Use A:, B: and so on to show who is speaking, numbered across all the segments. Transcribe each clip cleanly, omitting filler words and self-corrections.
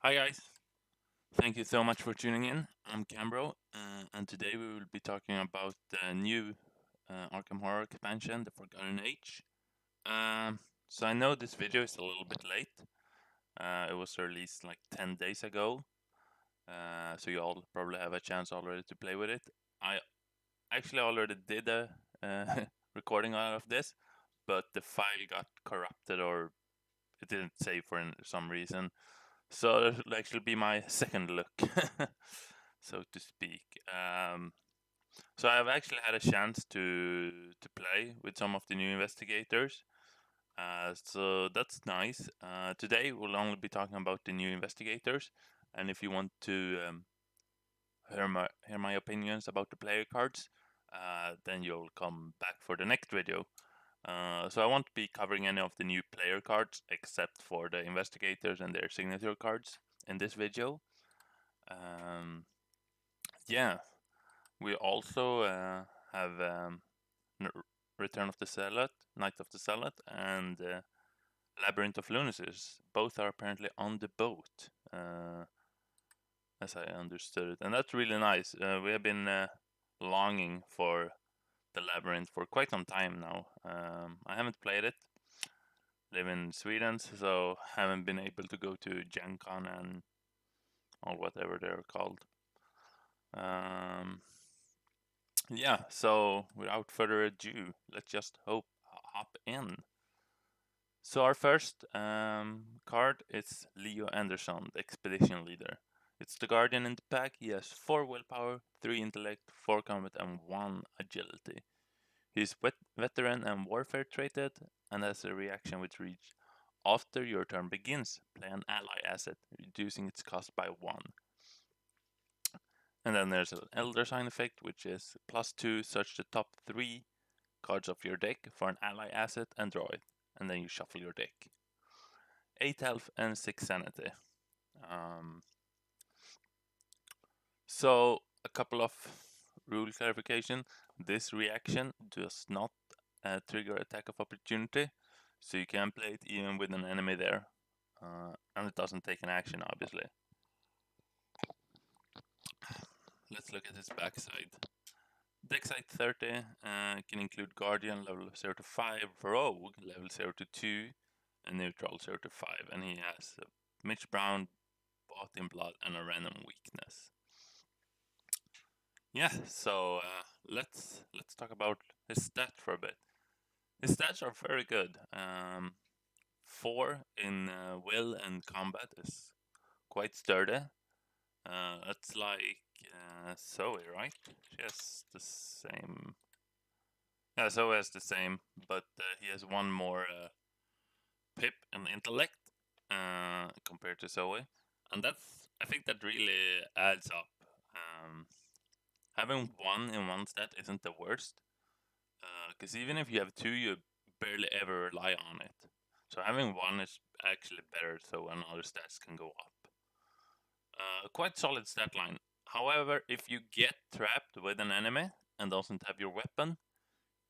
A: Hi guys, thank you so much for tuning in. I'm Cambro, and today we will be talking about the new Arkham Horror expansion, The Forgotten Age. So I know this video is a little bit late. It was released like 10 days ago, so you all probably have a chance already to play with it. I actually already did a recording out of this, but the file got corrupted or it didn't save for some reason. So it'll actually be my second look, so to speak. So I've actually had a chance to play with some of the new investigators. So that's nice. Today we'll only be talking about the new investigators, and if you want to hear my opinions about the player cards, then you'll come back for the next video. So I won't be covering any of the new player cards except for the investigators and their signature cards in this video. Yeah, we also have Return of the Zealot, Night of the Zealot, and Labyrinth of Lunacies. Both are apparently on the boat, as I understood it, and that's really nice. We have been longing for the Labyrinth for quite some time now. I haven't played it. Live in Sweden, so haven't been able to go to Gen Con and or whatever they're called. Yeah, so without further ado, let's just hop in. So our first card is Leo Anderson, the expedition leader. It's the guardian in the pack. He has 4 willpower, 3 intellect, 4 combat, and 1 agility. He's veteran and warfare traded, and has a reaction which reads: after your turn begins, play an ally asset, reducing its cost by 1. And then there's an Elder Sign effect, which is +2, search the top 3 cards of your deck for an ally asset and draw it. And then you shuffle your deck. 8 health and 6 sanity. So, a couple of rule clarification. This reaction does not trigger attack of opportunity, so you can play it even with an enemy there. And it doesn't take an action, obviously. Let's look at its backside. Deck side 30 can include Guardian level 0 to 5, Rogue level 0 to 2, and Neutral 0 to 5. And he has Mitch Brown, Bought in Blood, and a random weakness. Yeah, so let's talk about his stats for a bit. His stats are very good. 4 in will and combat is quite sturdy. That's like Zoe, right? She has the same. Yeah, Zoe has the same, but he has 1 more pip in intellect compared to Zoe, and I think that really adds up. Having 1 in 1 stat isn't the worst, because even if you have 2, you barely ever rely on it. So having 1 is actually better, so another stats can go up. Quite solid stat line. However, if you get trapped with an enemy and doesn't have your weapon,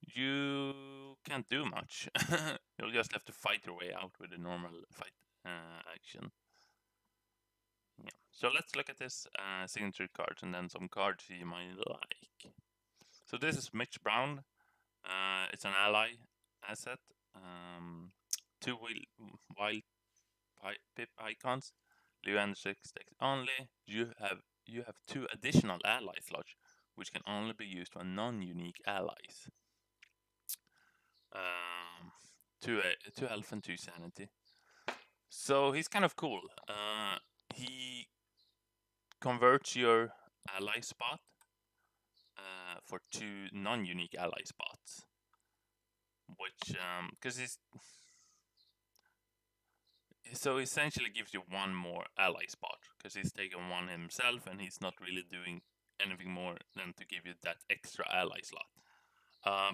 A: you can't do much. You'll just have to fight your way out with a normal fight action. Yeah. So let's look at this signature cards and then some cards you might like. So this is Mitch Brown. It's an ally asset. 2 wild pip icons. Leo and 6 decks only. You have 2 additional ally slots, which can only be used for non-unique allies. 2 health and 2 sanity. So he's kind of cool. He converts your ally spot for 2 non-unique ally spots, which because he's so essentially gives you 1 more ally spot because he's taken 1 himself and he's not really doing anything more than to give you that extra ally slot.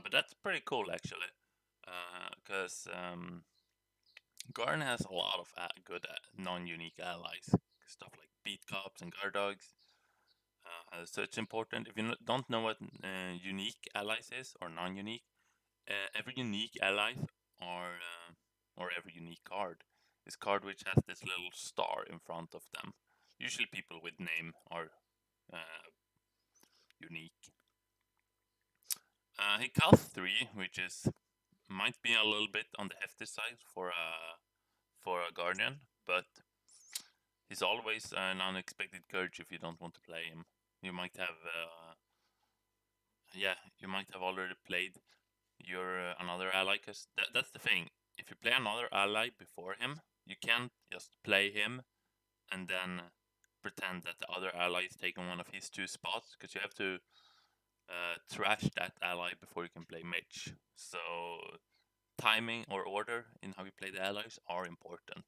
A: But that's pretty cool actually, because Garn has a lot of good non-unique allies, stuff like beat cops and guard dogs. So it's important. If you don't know what unique allies is or non-unique, every unique ally or every unique card his card which has this little star in front of them. Usually people with name are unique. He costs 3, which might be a little bit on the hefty side for a Guardian, but he's always an unexpected courage if you don't want to play him. You might have you might have already played your another ally, because that's the thing. If you play another ally before him, you can't just play him and then pretend that the other ally is taking one of his 2 spots, because you have to trash that ally before you can play Mitch. So timing or order in how you play the allies are important.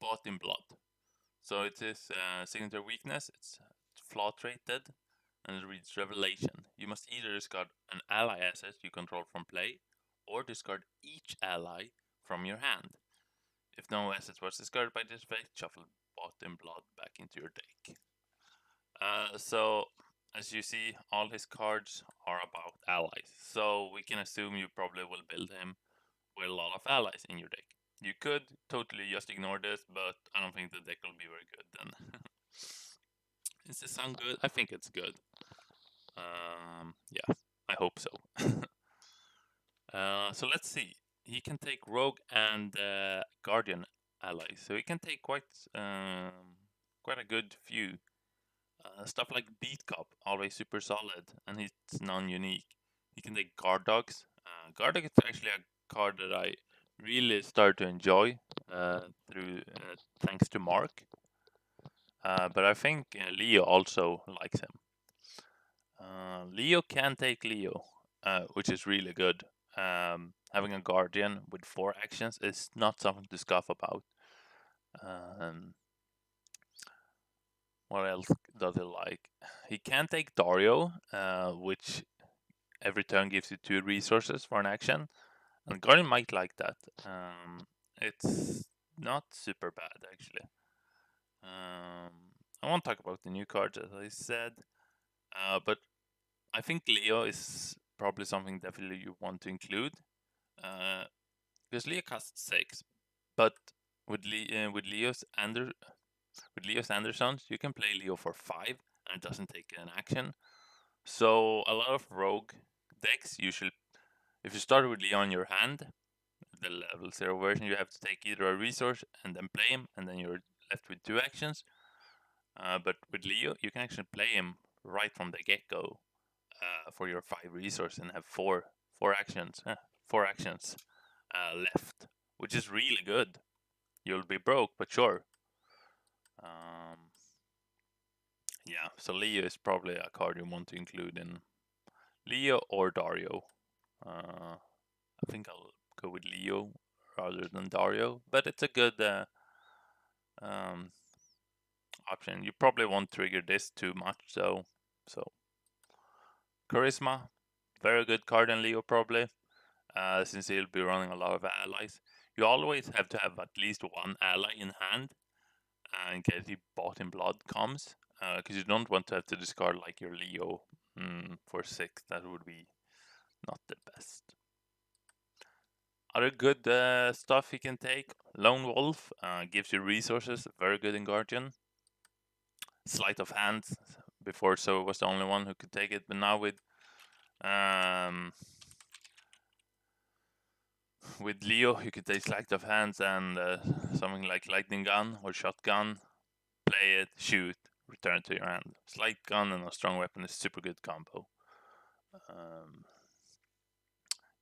A: Bought in Blood. So it is signature weakness, it's flaw rated, and it reads Revelation. You must either discard an ally asset you control from play, or discard each ally from your hand. If no asset was discarded by this effect, shuffle Bought in Blood back into your deck. So, as you see, all his cards are about allies. So we can assume you probably will build him with a lot of allies in your deck. You could totally just ignore this, but I don't think the deck will be very good then. Does this sound good? I think it's good. Yeah, I hope so. So let's see. He can take Rogue and Guardian allies, so he can take quite a good few. Stuff like Beat Cop, always super solid, and it's non-unique. He can take Guard Dogs. Guard Dog is actually a card that I really start to enjoy through thanks to Mark. But I think Leo also likes him. Leo can take Leo, which is really good. Having a Guardian with 4 actions is not something to scoff about. What else does he like? He can take Dario, which every turn gives you 2 resources for an action. And Guardian might like that. It's not super bad, actually. I won't talk about the new cards, as I said. But I think Leo is probably something definitely you want to include. Because Leo costs 6. But with Leo's Andersons, you can play Leo for 5 and it doesn't take an action. So a lot of rogue decks usually, if you start with Leo in your hand, the level 0 version, you have to take either a resource and then play him, and then you're left with 2 actions. But with Leo, you can actually play him right from the get-go for your 5 resource and have 4 actions left, which is really good. You'll be broke, but sure. Yeah, so Leo is probably a card you want to include in Leo or Dario. I think I'll go with Leo rather than Dario, but it's a good option. You probably won't trigger this too much, so Charisma, very good card in Leo probably, since he'll be running a lot of allies. You always have to have at least 1 ally in hand in case he Bought in Blood comes, because you don't want to have to discard like your Leo for 6. That would be not the best. Other good stuff he can take. Lone Wolf gives you resources, very good in Guardian. Sleight of Hand, before so was the only one who could take it, but now with Leo you could take Sleight of Hands and something like Lightning Gun or Shotgun, play it, shoot, return to your hand. Slight Gun and a strong weapon is super good combo.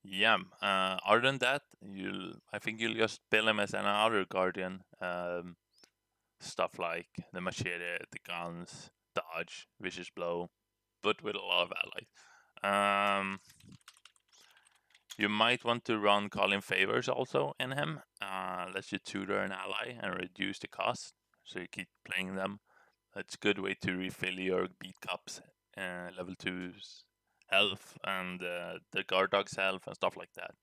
A: Yeah, other than that, I think you'll just build him as another Guardian. Stuff like the machete, the guns, dodge, vicious blow, but with a lot of allies. You might want to run Calling Favors also in him. Lets you tutor an ally and reduce the cost, so you keep playing them. It's a good way to refill your beat cups, level 2's health and the guard dog's health and stuff like that.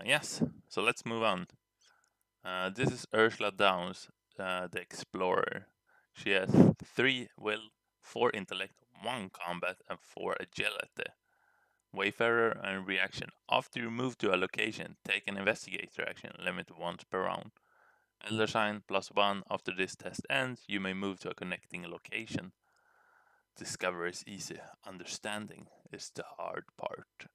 A: Yes, so let's move on. This is Ursula Downs, the Explorer. She has 3 will, 4 intellect, 1 combat, and 4 agility. Wayfarer and reaction. After you move to a location, take an investigator action, limit once per round. Elder sign +1. After this test ends, you may move to a connecting location. Discover is easy. Understanding is the hard part.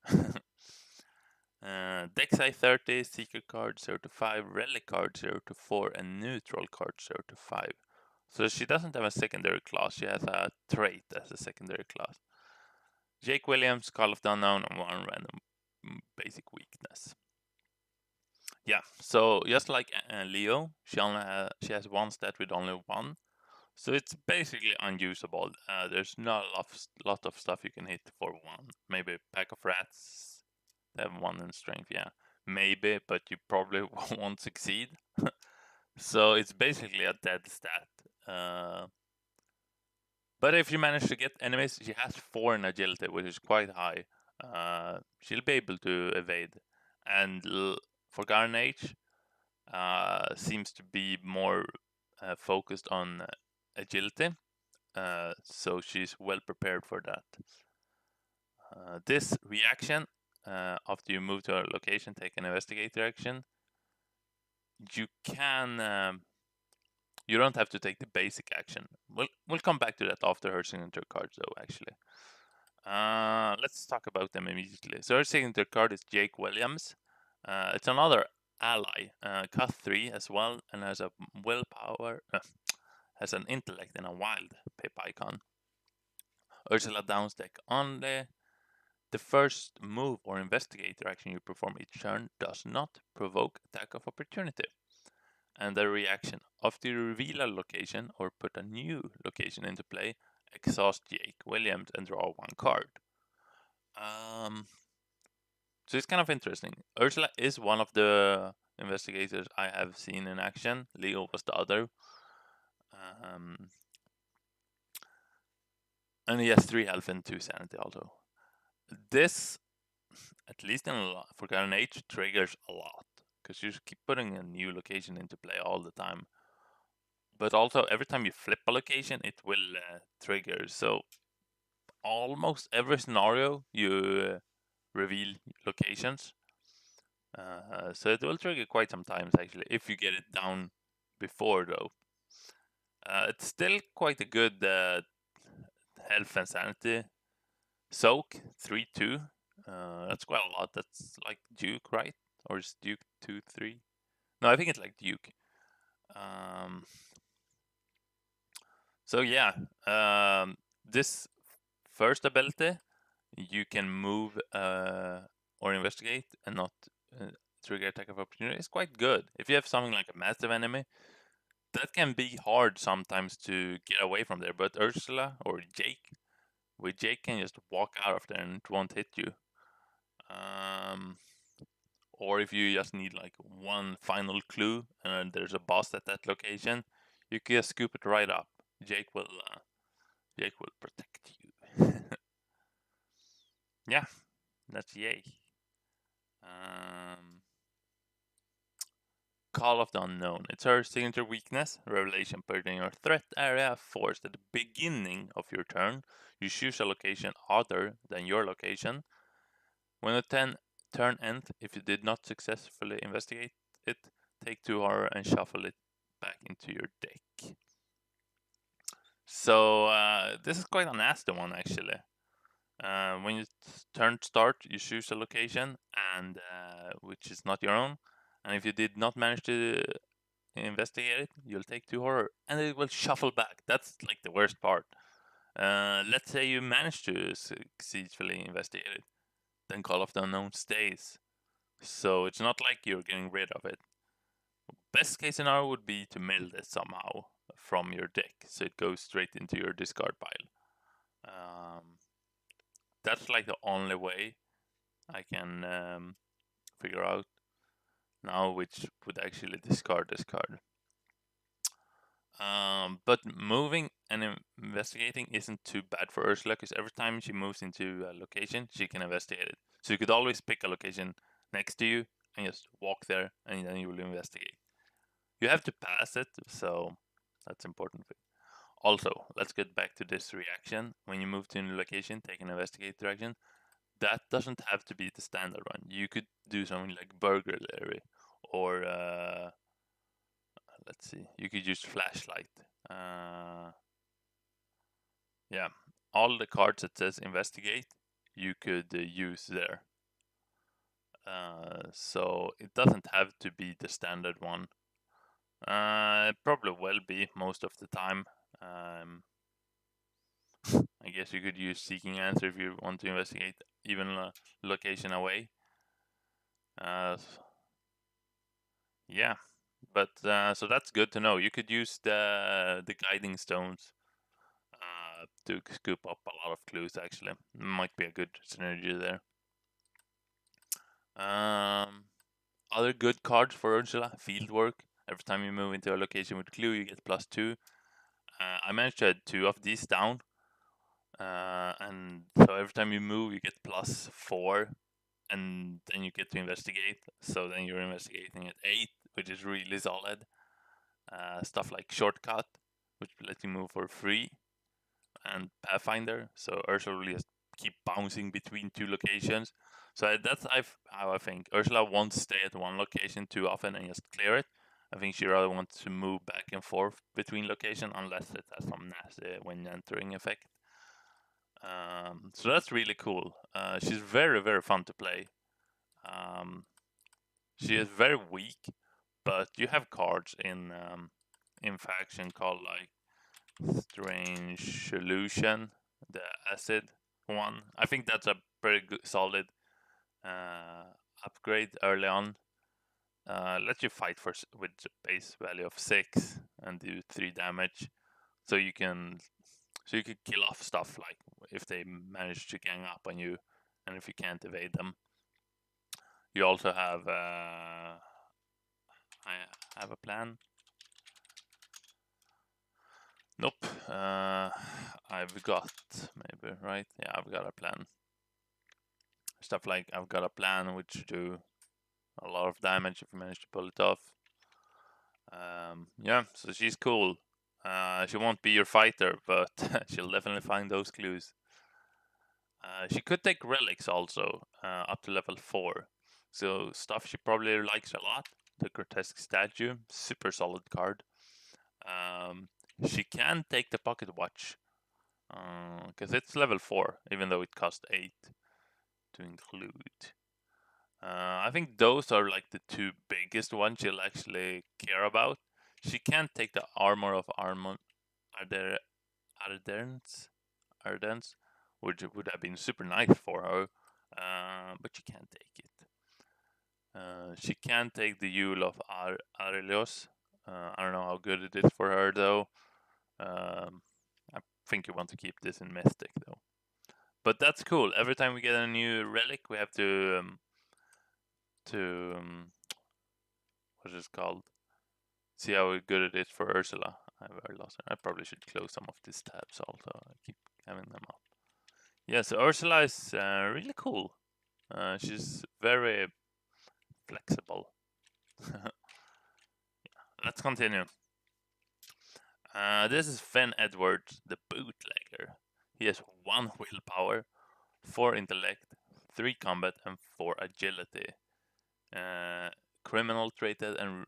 A: Deck size 30, secret card 0 to 5, relic card 0 to 4, and neutral card 0 to 5. So she doesn't have a secondary class, she has a trait as a secondary class. Jake Williams, Call of the Unknown, and 1 random basic weakness. Yeah, so just like Leo, she has 1 stat with only 1. So it's basically unusable. There's not a lot of stuff you can hit for 1. Maybe Pack of Rats, they have 1 in strength, yeah. Maybe, but you probably won't succeed. So it's basically a dead stat. But if you manage to get enemies, she has 4 in agility, which is quite high. She'll be able to evade. And Forgotten Age seems to be more focused on agility. So she's well prepared for that. This reaction, after you move to a location, take an investigator action. You can, you don't have to take the basic action. We'll come back to that after her signature cards, though. Actually, let's talk about them immediately. So her signature card is Jake Williams. It's another ally, cost 3 as well, and has a willpower, has an intellect and a wild pip icon. Ursula downs deck only. The first move or investigator action you perform each turn does not provoke attack of opportunity. And the reaction, after you reveal a location or put a new location into play, exhaust Jake Williams and draw 1 card. So it's kind of interesting. Ursula is one of the investigators I have seen in action. Leo was the other. And he has 3 health and 2 sanity also. This, at least in Forgotten Age, triggers a lot. Because you keep putting a new location into play all the time. But also, every time you flip a location, it will trigger. So almost every scenario, you reveal locations. So it will trigger quite some times, actually, if you get it down before, though. It's still quite a good health and sanity. Soak, 3-2. That's quite a lot. That's like Duke, right? Or is Duke 2-3? No, I think it's like Duke. So yeah, this first ability, you can move or investigate and not trigger attack of opportunity. It's quite good. If you have something like a massive enemy, that can be hard sometimes to get away from there. But Ursula or Jake, with Jake can just walk out of there and it won't hit you. Or if you just need like one final clue and there's a boss at that location, you can just scoop it right up. Jake will protect you. Yeah, that's yay. Call of the Unknown. It's her signature weakness. Revelation put in your threat area. Forced at the beginning of your turn. You choose a location other than your location. When the turn ends, if you did not successfully investigate it, take 2 horror and shuffle it back into your deck. So this is quite a nasty one, actually. When your turn start, you choose a location and which is not your own, and if you did not manage to investigate it, you'll take 2 horror and it will shuffle back. That's like the worst part. Let's say you manage to successfully investigate it, then Call of the Unknown stays. So it's not like you're getting rid of it. Best case scenario would be to mill this somehow from your deck, so it goes straight into your discard pile. That's like the only way I can figure out now which would actually discard this card. But moving and investigating isn't too bad for Ursula, because every time she moves into a location, she can investigate it. So you could always pick a location next to you and just walk there, and then you will investigate. You have to pass it, so that's important. Also, let's get back to this reaction. When you move to a new location, take an investigate action. that doesn't have to be the standard one. You could do something like burglary, or let's see, you could use flashlight. Yeah, all the cards that says investigate, you could use there. So it doesn't have to be the standard one. It probably will be most of the time. I guess you could use seeking answer if you want to investigate even a location away. Yeah, but so that's good to know. You could use the guiding stones to scoop up a lot of clues. Actually, might be a good synergy there. Other good cards for Ursula: Fieldwork. Every time you move into a location with clue, you get +2. I managed to add 2 of these down. And so every time you move, you get +4, and then you get to investigate. So then you're investigating at 8, which is really solid. Stuff like Shortcut, which lets you move for free, and Pathfinder. So Ursula really has to keep bouncing between 2 locations. So that's how I think. Ursula won't stay at one location too often and just clear it. I think she rather wants to move back and forth between locations unless it has some nasty when entering effect. So that's really cool. She's very, very fun to play. She is very weak, but you have cards in faction called like Strange Solution, the acid one. I think that's a pretty good, solid upgrade early on. Let you fight with a base value of 6 and do 3 damage, so you can kill off stuff like if they manage to gang up on you, and if you can't evade them. You also have I have a plan. Nope. I've got maybe, right? Yeah, I've got a plan. Stuff like I've got a plan which do a lot of damage if you manage to pull it off. Yeah, so she's cool. She won't be your fighter, but she'll definitely find those clues. She could take relics also, up to level 4. So stuff she probably likes a lot. The grotesque statue, super solid card. She can take the pocket watch, because it's level 4, even though it costs 8 to include. I think those are like the 2 biggest ones she'll actually care about. She can't take the armor of Ardens, which would have been super nice for her, but she can't take it. She can take the Yule of Arelios. I don't know how good it is for her though. I think you want to keep this in Mystic though. But that's cool. Every time we get a new relic, we have to what is it called? See how good it is for Ursula. I've already lost her. I probably should close some of these tabs also. I keep having them up. Yeah, so Ursula is really cool. She's very flexible. Let's continue. This is Fenn Edwards, the Bootlegger. He has 1 willpower, 4 intellect, 3 combat, and 4 agility. Criminal traded and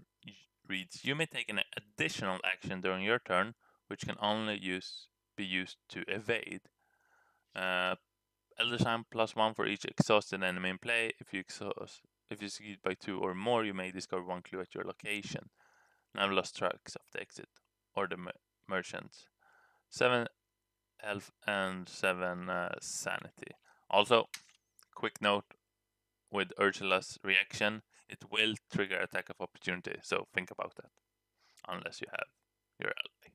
A: reads: you may take an additional action during your turn, which can only be used to evade. Elder Sign +1 for each exhausted enemy in play. If you succeed by 2 or more, you may discover 1 clue at your location. Now I've lost tracks of the exit or the merchants. 7 health and 7 sanity. Also, quick note with Ursula's reaction, it will trigger attack of opportunity, so think about that. Unless you have your ally.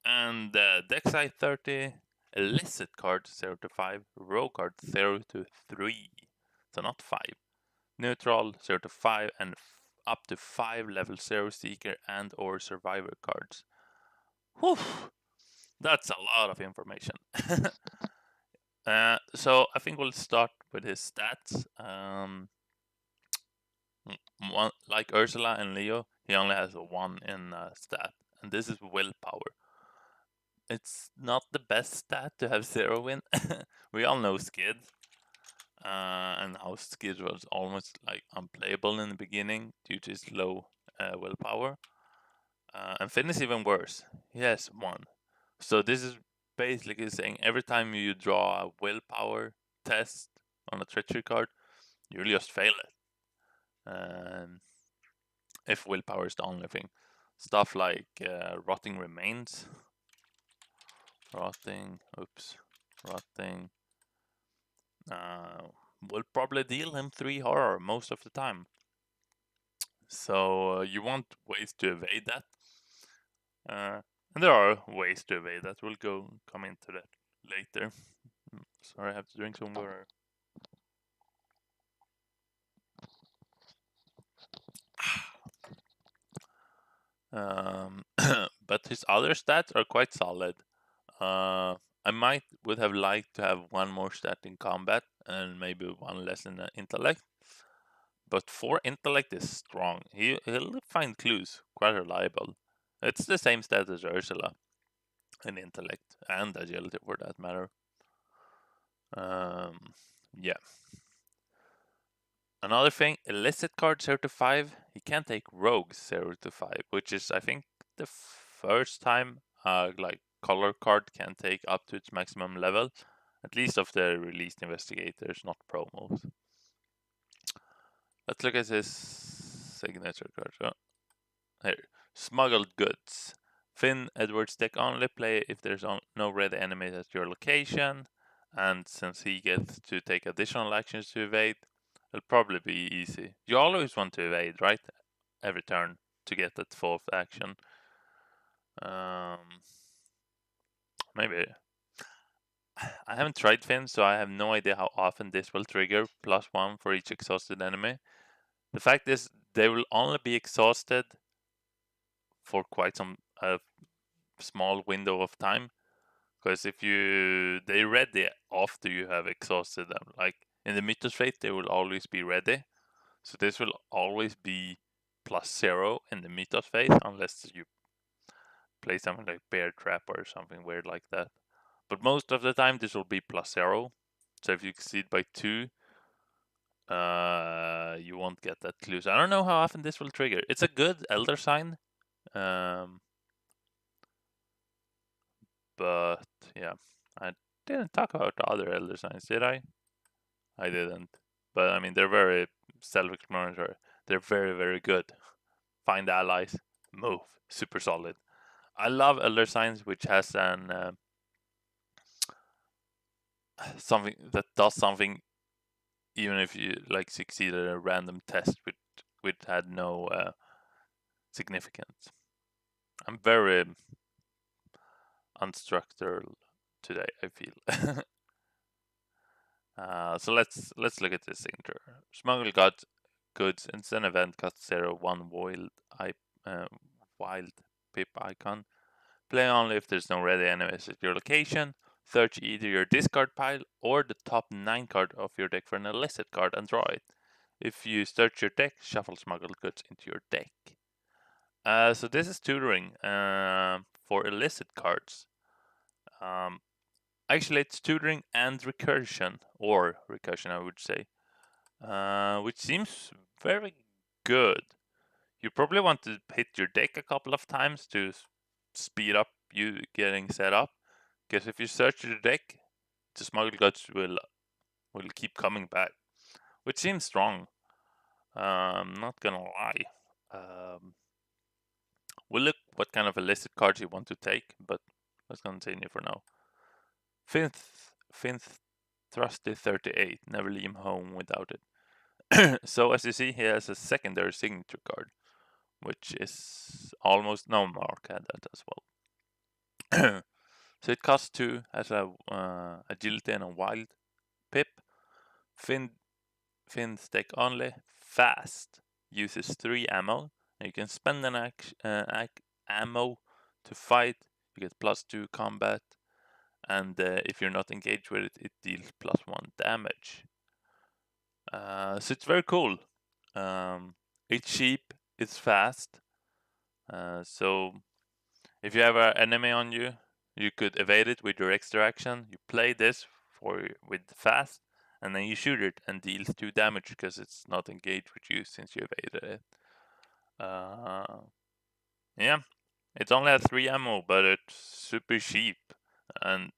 A: And Dexite 30, illicit card 0 to 5, row card 0 to 3, so not 5. Neutral 0 to 5 and up to 5 level 0 seeker and or survivor cards. Whew, that's a lot of information. So I think we'll start with his stats. Like Ursula and Leo, he only has 1 in stat, and this is willpower. it's not the best stat to have 0 win. We all know Skid, and how Skid was almost like unplayable in the beginning due to his low willpower. And Finn is even worse. He has 1. So this is basically saying every time you draw a willpower test on a treachery card, you'll just fail it. If willpower is the only thing. Stuff like rotting remains. Rotting will probably deal him 3 horror most of the time. So you want ways to evade that. And there are ways to evade that. We'll come into that later. Sorry, I have to drink some water. But his other stats are quite solid. I would have liked to have 1 more stat in combat and maybe 1 less in intellect. But 4 intellect is strong. He'll find clues, quite reliable. It's the same stat as Ursula in intellect and agility for that matter. Yeah. Another thing, illicit card 0 to 5, he can take rogues 0 to 5, which is I think the first time like color card can take up to its maximum level, at least of the released investigators, not promos. Let's look at his signature card. Oh, here, smuggled goods. Finn Edwards deck only play if there's no red enemies at your location, and since he gets to take additional actions to evade, it'll probably be easy. You always want to evade, right? Every turn to get that 4th action. Maybe. I haven't tried Finn, so I have no idea how often this will trigger +1 for each exhausted enemy. The fact is, they will only be exhausted for quite some small window of time. Because if they ready after you have exhausted them. Like in the Mythos Fate, they will always be ready. So this will always be +0 in the Mythos Fate, unless you play something like Bear Trap or something weird like that. But most of the time, this will be +0. So if you exceed by 2, you won't get that clue. So I don't know how often this will trigger. It's a good Elder Sign. But yeah, I didn't talk about the other Elder Signs, did I? I didn't. But I mean, they're very self-explanatory. They're very, very good. Find allies, move, super solid. I love Elder Signs, which has an something that does something, even if you like succeed at a random test, which had no significance. I'm very unstructured today, I feel. So let's look at this signature. Smuggle goods. It's an event cost 0/1 wild pip icon. Play only if there's no ready enemies at your location. Search either your discard pile or the top 9 card of your deck for an illicit card and draw it. If you search your deck, shuffle smuggled goods into your deck. So this is tutoring for illicit cards. Actually, it's tutoring and recursion, or recursion, I would say, which seems very good. You probably want to hit your deck a couple of times to speed up you getting set up. Because if you search your deck, the smuggled goods will keep coming back, which seems strong. Not gonna lie. We'll look what kind of illicit cards you want to take, but let's continue for now. Finth Thrusty 38. Never leave home without it. So as you see, he has a secondary signature card, which is almost no Mark had that as well. So it costs 2, has a agility and a wild pip. Finn's deck only, fast, uses 3 ammo, and you can spend an ammo to fight. You get +2 combat, and if you're not engaged with it, it deals +1 damage. So it's very cool. It's cheap, it's fast. So if you have an enemy on you, You could evade it with your extra action. You play this with fast, and then you shoot it and deals 2 damage because it's not engaged with you since you evaded it. Yeah, it only has 3 ammo, but it's super cheap, and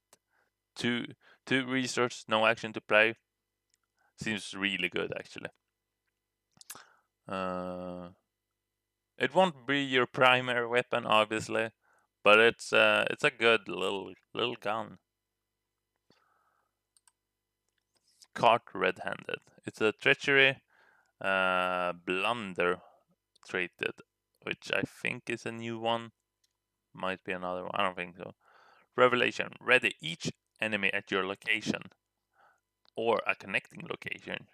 A: two resource, no action to play. Seems really good actually. It won't be your primary weapon, obviously, but it's a good little gun. Caught red-handed. It's a treachery, blunder traded, which I think is a new one. Might be another one. I don't think so. Revelation. Ready each enemy at your location or a connecting location.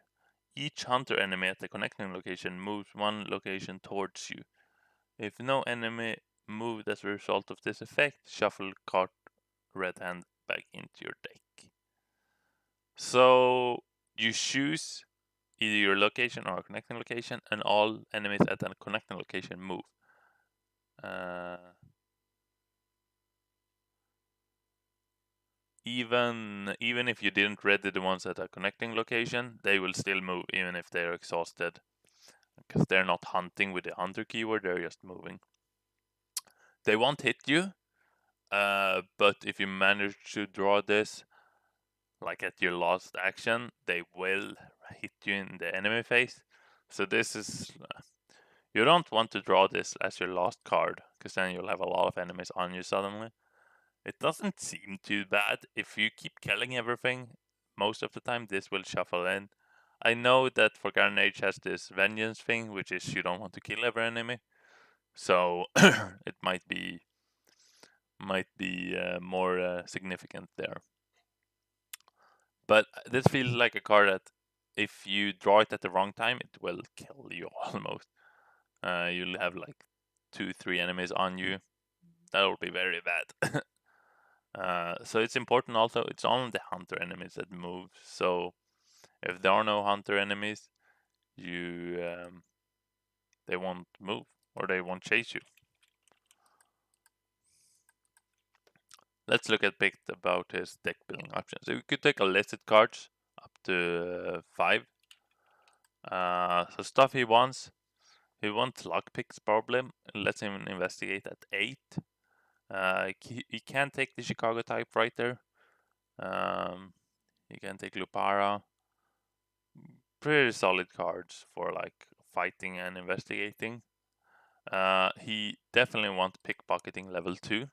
A: Each hunter enemy at the connecting location moves 1 location towards you. If no enemy moved as a result of this effect, shuffle card red hand back into your deck. So you choose either your location or a connecting location, and all enemies at a connecting location move. Even if you didn't ready the ones at a connecting location, they will still move even if they're exhausted, because they're not hunting with the hunter keyword, they're just moving. They won't hit you, but if you manage to draw this like at your last action, they will hit you in the enemy phase. So this is you don't want to draw this as your last card, because then you'll have a lot of enemies on you suddenly. It doesn't seem too bad. If you keep killing everything, most of the time this will shuffle in. I know that Forgotten Age has this vengeance thing, which is you don't want to kill every enemy, so it might be more significant there. But this feels like a card that if you draw it at the wrong time, it will kill you almost. You'll have like 2-3 enemies on you. That will be very bad. So it's important also, it's only the hunter enemies that move. So if there are no hunter enemies, they won't move or they won't chase you. Let's look a bit about his deck building options. So you could take a listed cards up to 5. So stuff he wants lockpicks problem. Lets him investigate at 8. He can take the Chicago typewriter. He can take Lupara. Pretty solid cards for like fighting and investigating. He definitely wants pickpocketing level 2,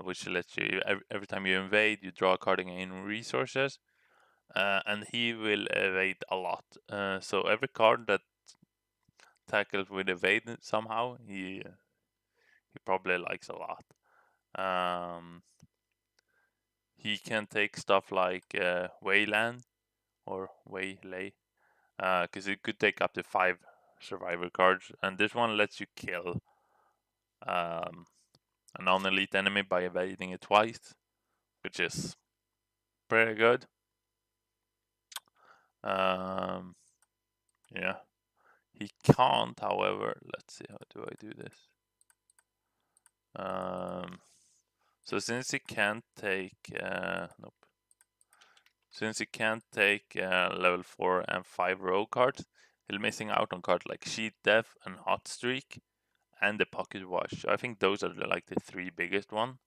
A: which lets you every time you invade, you draw a card and gain resources. And he will evade a lot. So every card that tackles with evade somehow, he probably likes a lot. He can take stuff like Wayland or Waylay, because it could take up to 5 survivor cards, and this one lets you kill a non-elite enemy by evading it twice, which is pretty good. Yeah, he can't, however. Let's see, how do I do this? So since he can't take nope. Since he can't take level 4 and 5 rogue cards, he's missing out on cards like Sheet Death and Hot Streak and the Pocket Watch. So I think those are like the 3 biggest ones.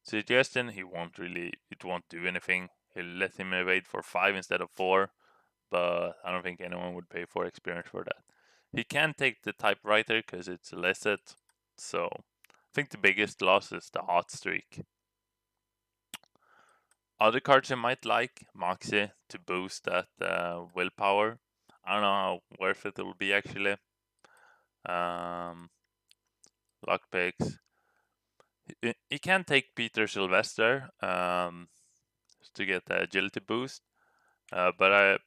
A: Suggestion, it won't do anything. He'll let him evade for 5 instead of 4, but I don't think anyone would pay 4 experience for that. He can take the typewriter because it's illicit, so I think the biggest loss is the Hot Streak. Other cards you might like, Moxie to boost that willpower. I don't know how worth it will be actually. Lockpicks. He can take Peter Sylvester to get the agility boost, but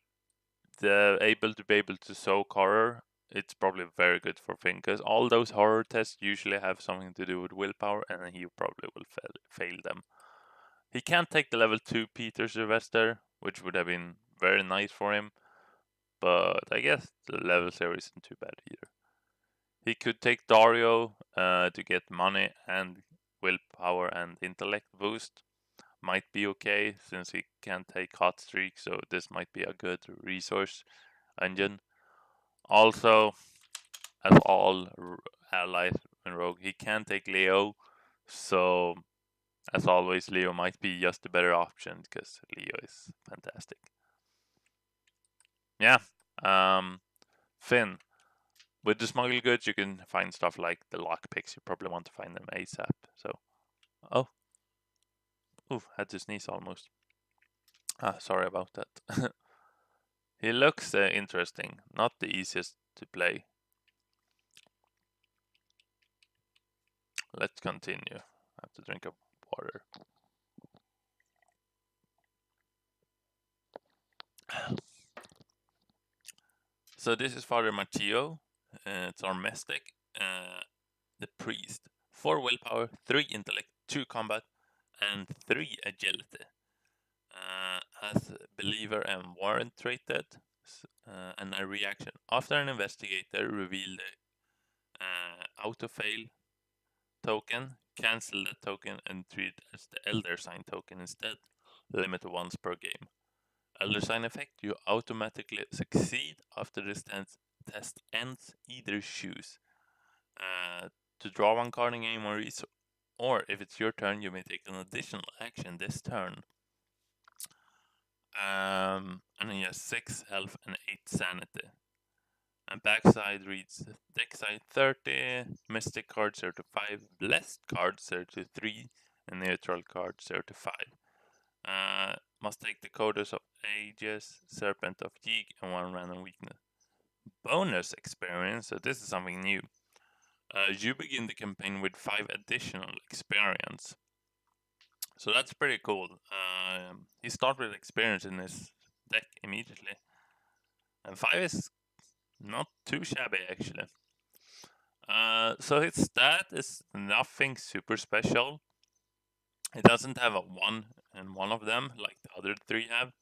A: able to soak horror, it's probably very good for Finn, because all those horror tests usually have something to do with willpower, and he probably will fail them. He can't take the level 2 Peter Sylvester, which would have been very nice for him, but I guess the level 0 isn't too bad either. He could take Dario to get money and willpower and intellect boost might be okay, since he can't take hot streak, so this might be a good resource engine. Also, as all allies in Rogue, he can take Leo, so as always, Leo might be just a better option, because Leo is fantastic. Yeah, Finn. With the smuggle goods, you can find stuff like the lockpicks. You probably want to find them ASAP. So, oh, had to sneeze almost. Sorry about that. He looks interesting. Not the easiest to play. Let's continue. I have to drink up water. So this is Father Matteo. It's our mystic. The priest. 4 willpower, 3 intellect, 2 combat, and 3 agility. As believer and warrant rated, and a reaction. After an investigator revealed the auto fail token, cancel that token and treat it as the Elder Sign token instead. Limit once per game. Elder Sign effect, you automatically succeed after this test ends. Either choose to draw 1 card in game or if it's your turn, you may take an additional action this turn. And he has 6 health and 8 sanity. And backside reads deck side 30, mystic card 0 to 5, blessed card 0 to 3, and neutral card 0 to 5. Must take the Coders of Ages, Serpent of Yeek, and 1 random weakness. Bonus experience, so this is something new. You begin the campaign with 5 additional experience. So that's pretty cool. He starts with experience in his deck immediately. And 5 is not too shabby, actually. So his stat is nothing super special. He doesn't have a 1 in one of them like the other 3 have.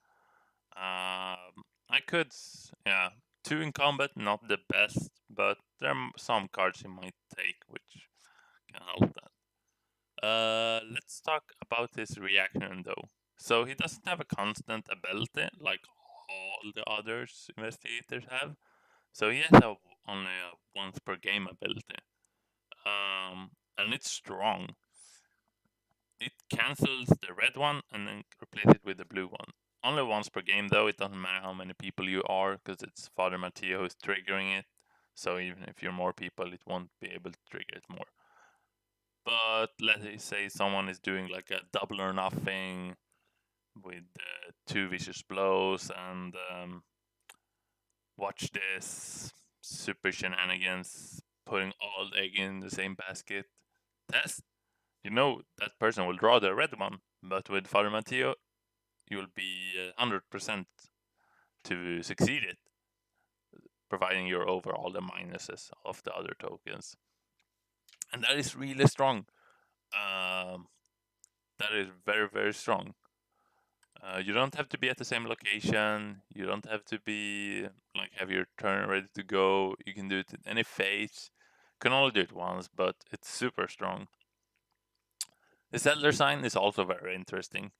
A: I could, 2 in combat, not the best, but there are some cards he might take which can help that. Let's talk about his reaction though. So he doesn't have a constant ability like all the others investigators have. So he has only a once per game ability. And it's strong. It cancels the red one and then replaces it with the blue one. Only once per game though, it doesn't matter how many people you are, because it's Father Matteo who's triggering it. So even if you're more people, it won't be able to trigger it more. But let's say someone is doing like a double or nothing with 2 vicious blows and watch this super shenanigans, putting all the egg in the same basket test. You know that person will draw the red one, but with Father Matteo, you'll be 100% to succeed it, providing you're over all the minuses of the other tokens. And that is really strong. That is very, very strong. You don't have to be at the same location. You don't have to be like have your turn ready to go. You can do it in any phase. You can only do it once, but it's super strong. The Elder Sign is also very interesting.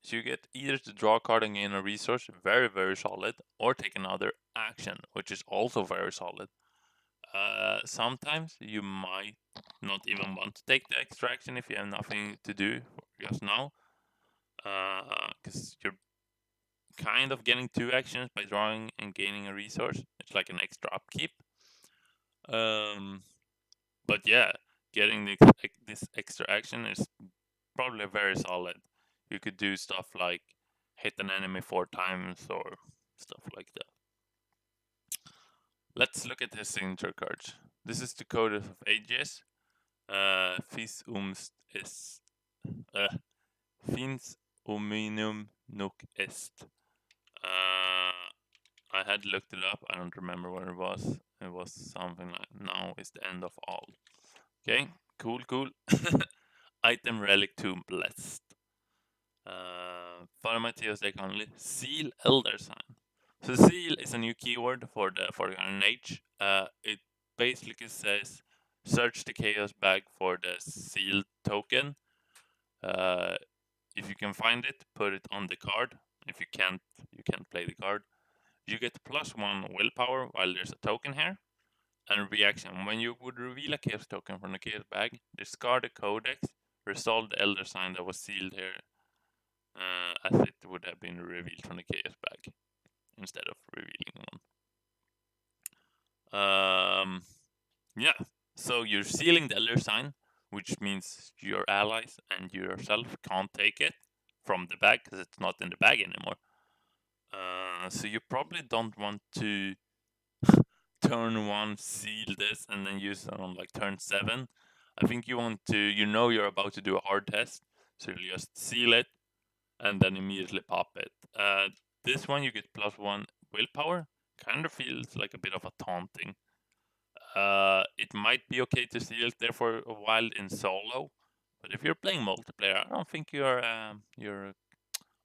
A: So you get either to draw a card and gain a resource, very, very solid, or take another action, which is also very solid. Sometimes you might not even want to take the extra action if you have nothing to do just now, because you're kind of getting 2 actions by drawing and gaining a resource. It's like an extra upkeep. But yeah, getting this extra action is probably very solid. You could do stuff like hit an enemy 4 times or stuff like that. Let's look at his signature cards. This is the Coders of Ages. Fis Fins Hominum Nunc Est. I had looked it up. I don't remember what it was. It was something like now is the end of all. Okay, cool. Item Relic Tomb Blessed. Father Matteo's deck only. Seal Elder Sign. So seal is a new keyword for the Forgotten Age. It basically says search the chaos bag for the sealed token. If you can find it, put it on the card. If you can't play the card. You get +1 willpower while there's a token here. And reaction: when you would reveal a chaos token from the chaos bag, discard the codex, resolve the elder sign that was sealed here, as it would have been revealed from the chaos bag instead of revealing one. Yeah, so you're sealing the elder sign, which means your allies and yourself can't take it from the bag because it's not in the bag anymore. So you probably don't want to turn 1 seal this and then use it on like turn 7. I think you want to, you're about to do a hard test, so you just seal it and then immediately pop it. This one you get +1 willpower. Kind of feels like a bit of a taunting. It might be okay to seal it there for a while in solo, but if you're playing multiplayer, I don't think your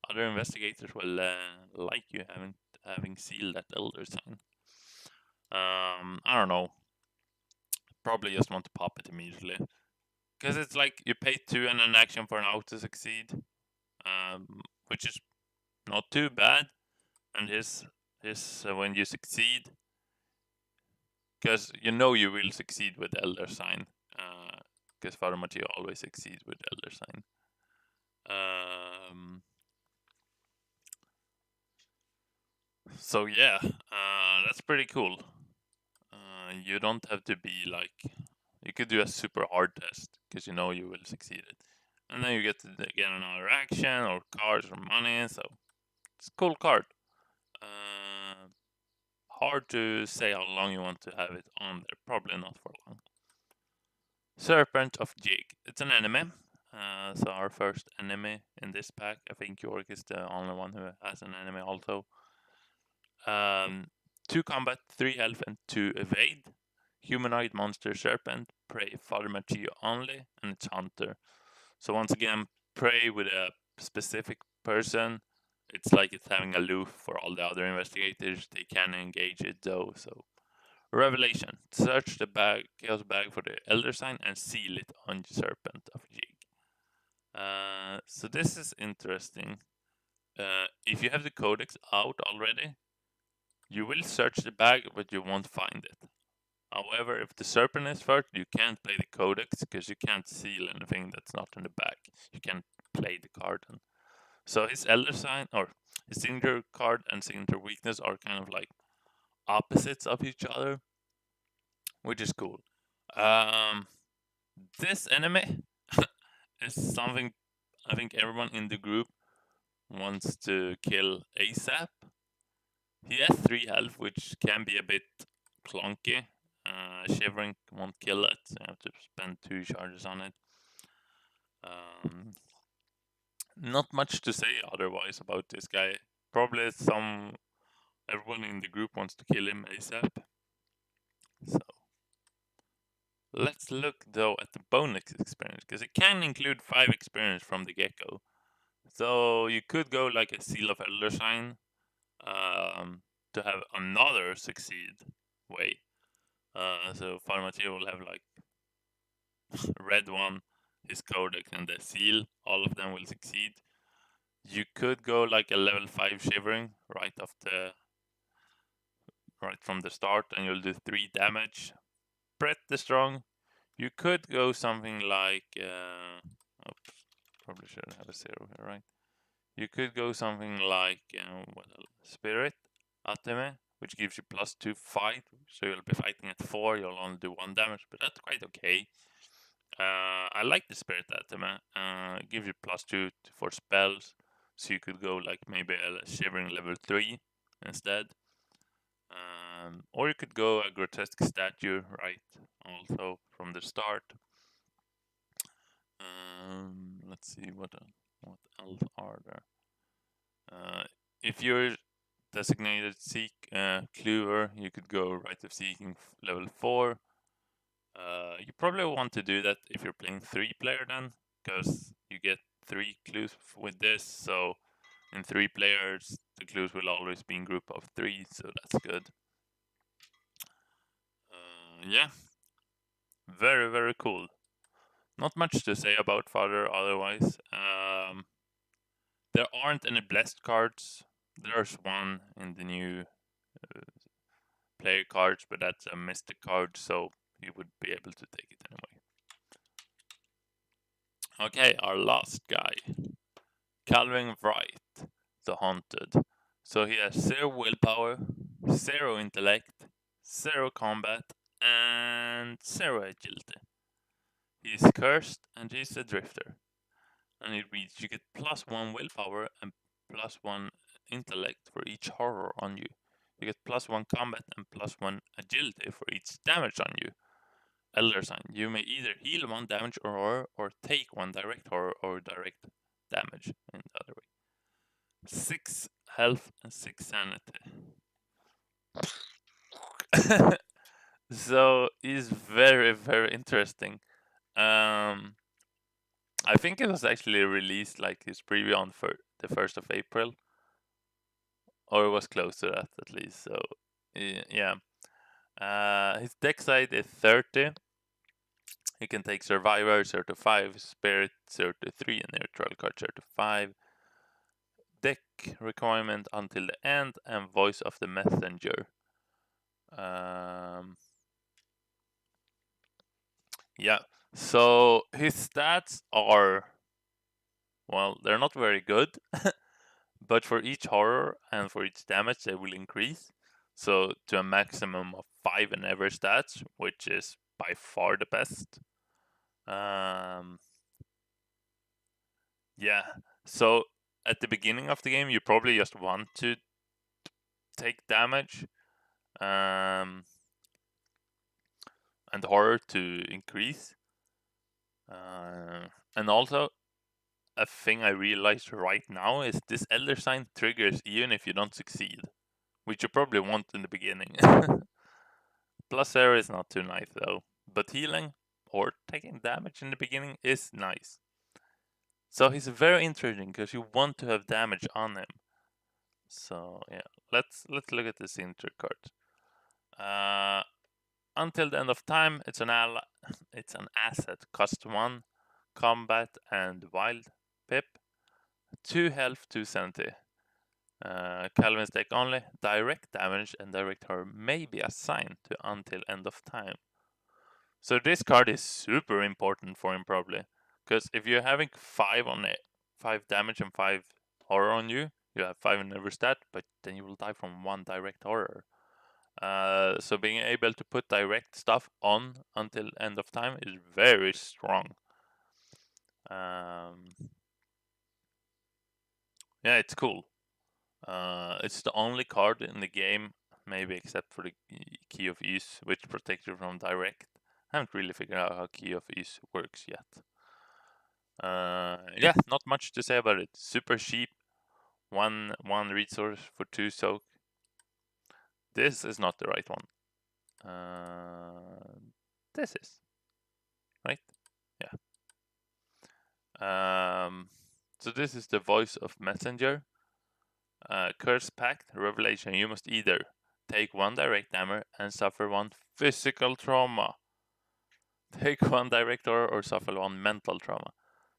A: other investigators will like you having sealed that elder sign. I don't know. Probably just want to pop it immediately, because it's like you pay 2 and an action for an auto succeed, which is not too bad. And his when you succeed, because you will succeed with elder sign, because Father Mateo always succeeds with elder sign. So yeah, that's pretty cool. You don't have to be like, you could do a super hard test because you will succeed it, and then you get to get another action or cards or money. So it's a cool card. Hard to say how long you want to have it on there. Probably not for long. Serpent of Jig. It's an enemy. So our first enemy in this pack. I think York is the only one who has an enemy also. 2 combat, 3 health, and 2 evade. Humanoid monster serpent, prey Father Mateo only, and it's hunter. So once again, prey with a specific person. It's like it's having aloof for all the other investigators. They can engage it though. So revelation: search the bag, chaos bag for the elder sign and seal it on Serpent of Jig. So this is interesting. If you have the codex out already, you will search the bag, but you won't find it. However, if the serpent is first, you can't play the codex because you can't seal anything that's not in the bag. You can't play the card. So his elder sign, or his signature card and signature weakness, are kind of like opposites of each other, which is cool. This enemy is something I think everyone in the group wants to kill ASAP. He has 3 health, which can be a bit clunky. Shivering won't kill it, so you have to spend 2 charges on it. Not much to say otherwise about this guy. Probably everyone in the group wants to kill him ASAP. So let's look though at the bonus experience, because it can include 5 experience from the get-go. So you could go like a Seal of Elder Sign to have another succeed way. So Father Mateo will have like red one, his codex, and the seal. All of them will succeed. You could go like a level 5 Shivering right from the start, and you'll do 3 damage. Pretty strong. You could go something like oops, probably should have a 0 here, right? You could go something like Spirit Ateme, which gives you +2 fight, so you'll be fighting at 4, you'll only do 1 damage, but that's quite okay. I like the Spirit Ateme, it gives you +2 for spells, so you could go like maybe a Shivering level 3 instead. Or you could go a Grotesque Statue, right, also from the start. Let's see, what else are there? If you're designated Seek Cleaver, you could go Rite of Seeking level 4. You probably want to do that if you're playing 3-player then, because you get 3 clues with this, so in 3 players, the clues will always be in group of 3, so that's good. Yeah. Very, very cool. Not much to say about Father otherwise. There aren't any blessed cards. There's one in the new player cards, but that's a mystic card, so you would be able to take it anyway. Okay, our last guy. Calvin Wright, the Haunted. So he has 0 willpower, 0 intellect, 0 combat, and 0 agility. He's cursed and he's a drifter. And it reads you get +1 willpower and +1 intellect for each horror on you. You get +1 combat and +1 agility for each damage on you. Elder Sign. You may either heal 1 damage or horror or take 1 direct horror or direct damage in the other way. 6 health and 6 sanity. So he's very, very interesting. I think it was actually released like his preview on the 1st of April. Or it was close to that at least. So yeah. His deck side is 30. He can take Survivor 0-5, Spirit 0-3, and Neutral card 0-5. Deck requirement until the end, and Voice of the Messenger. Yeah, so his stats are, well, they're not very good, but for each horror and for each damage, they will increase. So to a maximum of 5 in every stats, which is by far the best. Yeah, so at the beginning of the game, you probably just want to take damage and horror to increase. And also, a thing I realized right now is this Elder Sign triggers even if you don't succeed, which you probably want in the beginning. +0 is not too nice though, but healing or taking damage in the beginning is nice. So he's very interesting because you want to have damage on him. So yeah, let's look at this intro card. Until the end of time, it's an asset. Cost 1, combat and wild pip. 2 health, 2 sanity. Calvin's deck only. Direct damage and direct horror may be assigned to until end of time. So this card is super important for him probably. Because if you're having 5 on it, 5 damage and 5 horror on you, you have 5 in every stat, but then you will die from 1 direct horror. So being able to put direct stuff on until end of time is very strong. Yeah, it's cool. It's the only card in the game, maybe except for the Key of Use, which protects you from direct. I haven't really figured out how Key of Use works yet. Yeah, not much to say about it. Super cheap. One resource for 2 soak. This is not the right one. This is. Right? Yeah. So this is the Voice of Messenger. Curse Pact, Revelation. You must either take 1 direct damage and suffer 1 physical trauma. Take 1 direct horror or suffer 1 mental trauma.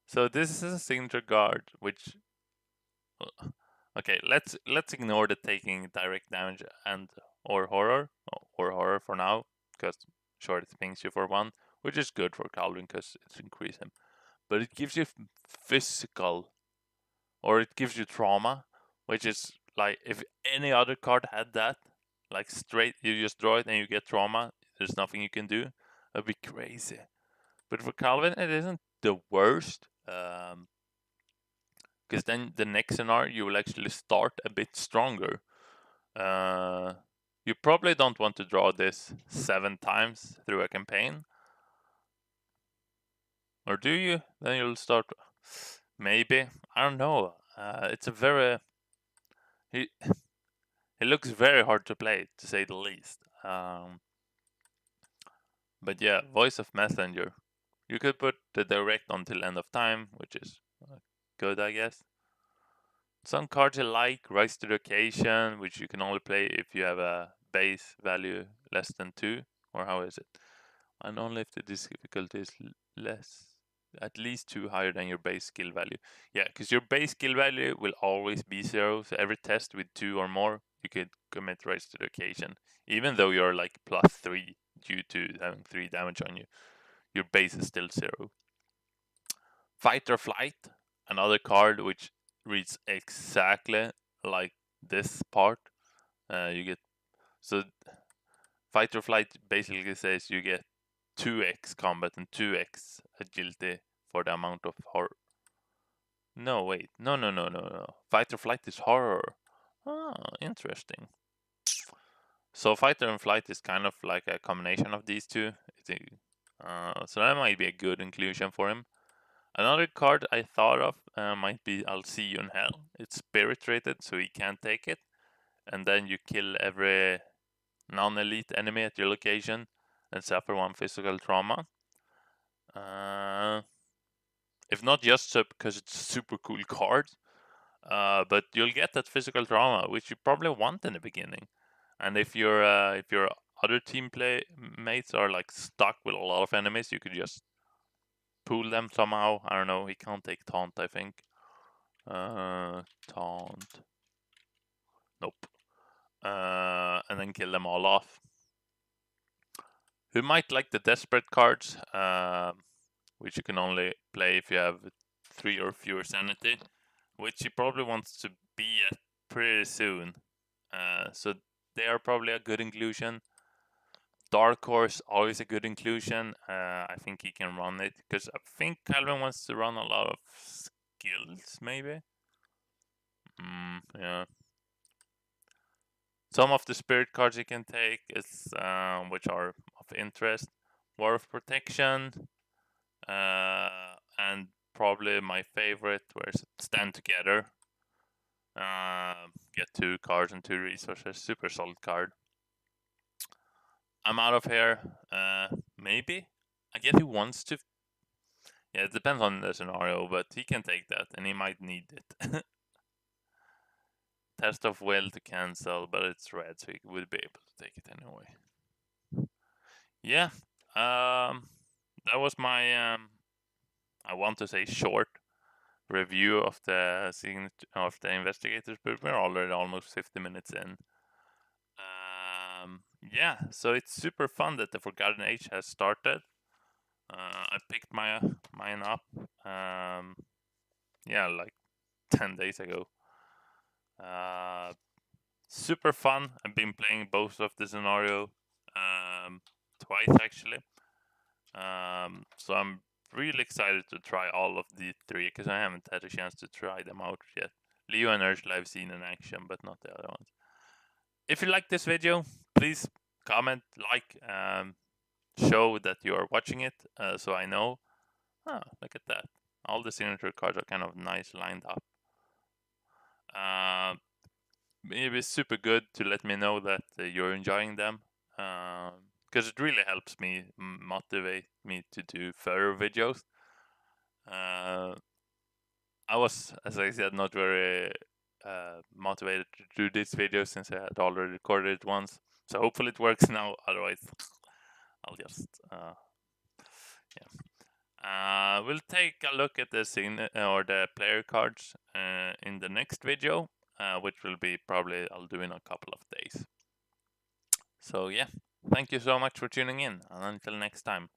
A: So this is a signature card, which... Okay, let's ignore the taking direct damage and or horror for now, because sure it pings you for 1, which is good for Calvin because it's increased him. But it gives you physical, or it gives you trauma, which is like if any other card had that, like straight you just draw it and you get trauma, there's nothing you can do. That'd be crazy. But for Calvin, it isn't the worst. Because then the next scenario you will actually start a bit stronger. You probably don't want to draw this 7 times through a campaign. Or do you? Then you'll start... Maybe. I don't know. It's a very... He looks very hard to play, to say the least. But yeah, Voice of Messenger. You could put the direct until end of time, which is good, I guess. Some cards you like, Rise to the Occasion, which you can only play if you have a base value less than 2, or how is it? and only if the difficulty is less, at least 2 higher than your base skill value. Yeah, because your base skill value will always be 0. So every test with 2 or more, you could commit Rise to the Occasion, even though you're like +3 due to having 3 damage on you. Your base is still 0. Fight or Flight, another card which reads exactly like this part. You get so Fight or Flight basically says you get 2x combat and 2x agility for the amount of horror. No, wait. No. Fight or Flight is horror. Ah, interesting. So Fighter and Flight is kind of like a combination of these two. So that might be a good inclusion for him. Another card I thought of might be I'll See You in Hell. It's spirit rated, so he can't take it. And then you kill every non-elite enemy at your location and suffer 1 physical trauma. If not just because it's a super cool card, but you'll get that physical trauma, which you probably want in the beginning. And if your other team mates are like stuck with a lot of enemies, you could just pull them somehow. I don't know. He can't take taunt, I think. Taunt. Nope. And then kill them all off. Who might like the desperate cards, which you can only play if you have 3 or fewer sanity, which he probably wants to be at pretty soon. So they are probably a good inclusion. Dark Horse, always a good inclusion. I think he can run it, because I think Calvin wants to run a lot of skills, maybe? Yeah. Some of the spirit cards you can take is which are of interest. War of Protection, and probably my favorite, where's it? Stand Together. Get 2 cards and 2 resources. Super solid card. I'm out of here. Maybe? I guess he wants to. Yeah, it depends on the scenario, but he can take that, and he might need it. Test of Will to cancel, but it's red, so he would be able to take it anyway. Yeah, that was my, I want to say short review of the investigators, but we're already almost 50 minutes in. Yeah, so it's super fun that the Forgotten Age has started. I picked mine up, yeah, like 10 days ago. Super fun. I've been playing both of the scenario twice actually. So I'm really excited to try all of the 3 because I haven't had a chance to try them out yet. Leo and Ursula I've seen in action, but not the other ones. If you like this video, please comment, like, show that you are watching it, so I know. Look at that. All the signature cards are kind of nice lined up. Maybe it's super good to let me know that you're enjoying them, because it really helps me motivate me to do further videos. I was, as I said, not very motivated to do this video since I had already recorded it once. So hopefully it works now. Otherwise, I'll just yeah. We'll take a look at the or the player cards in the next video, which will be probably I'll do in a couple of days. So yeah, thank you so much for tuning in, and until next time.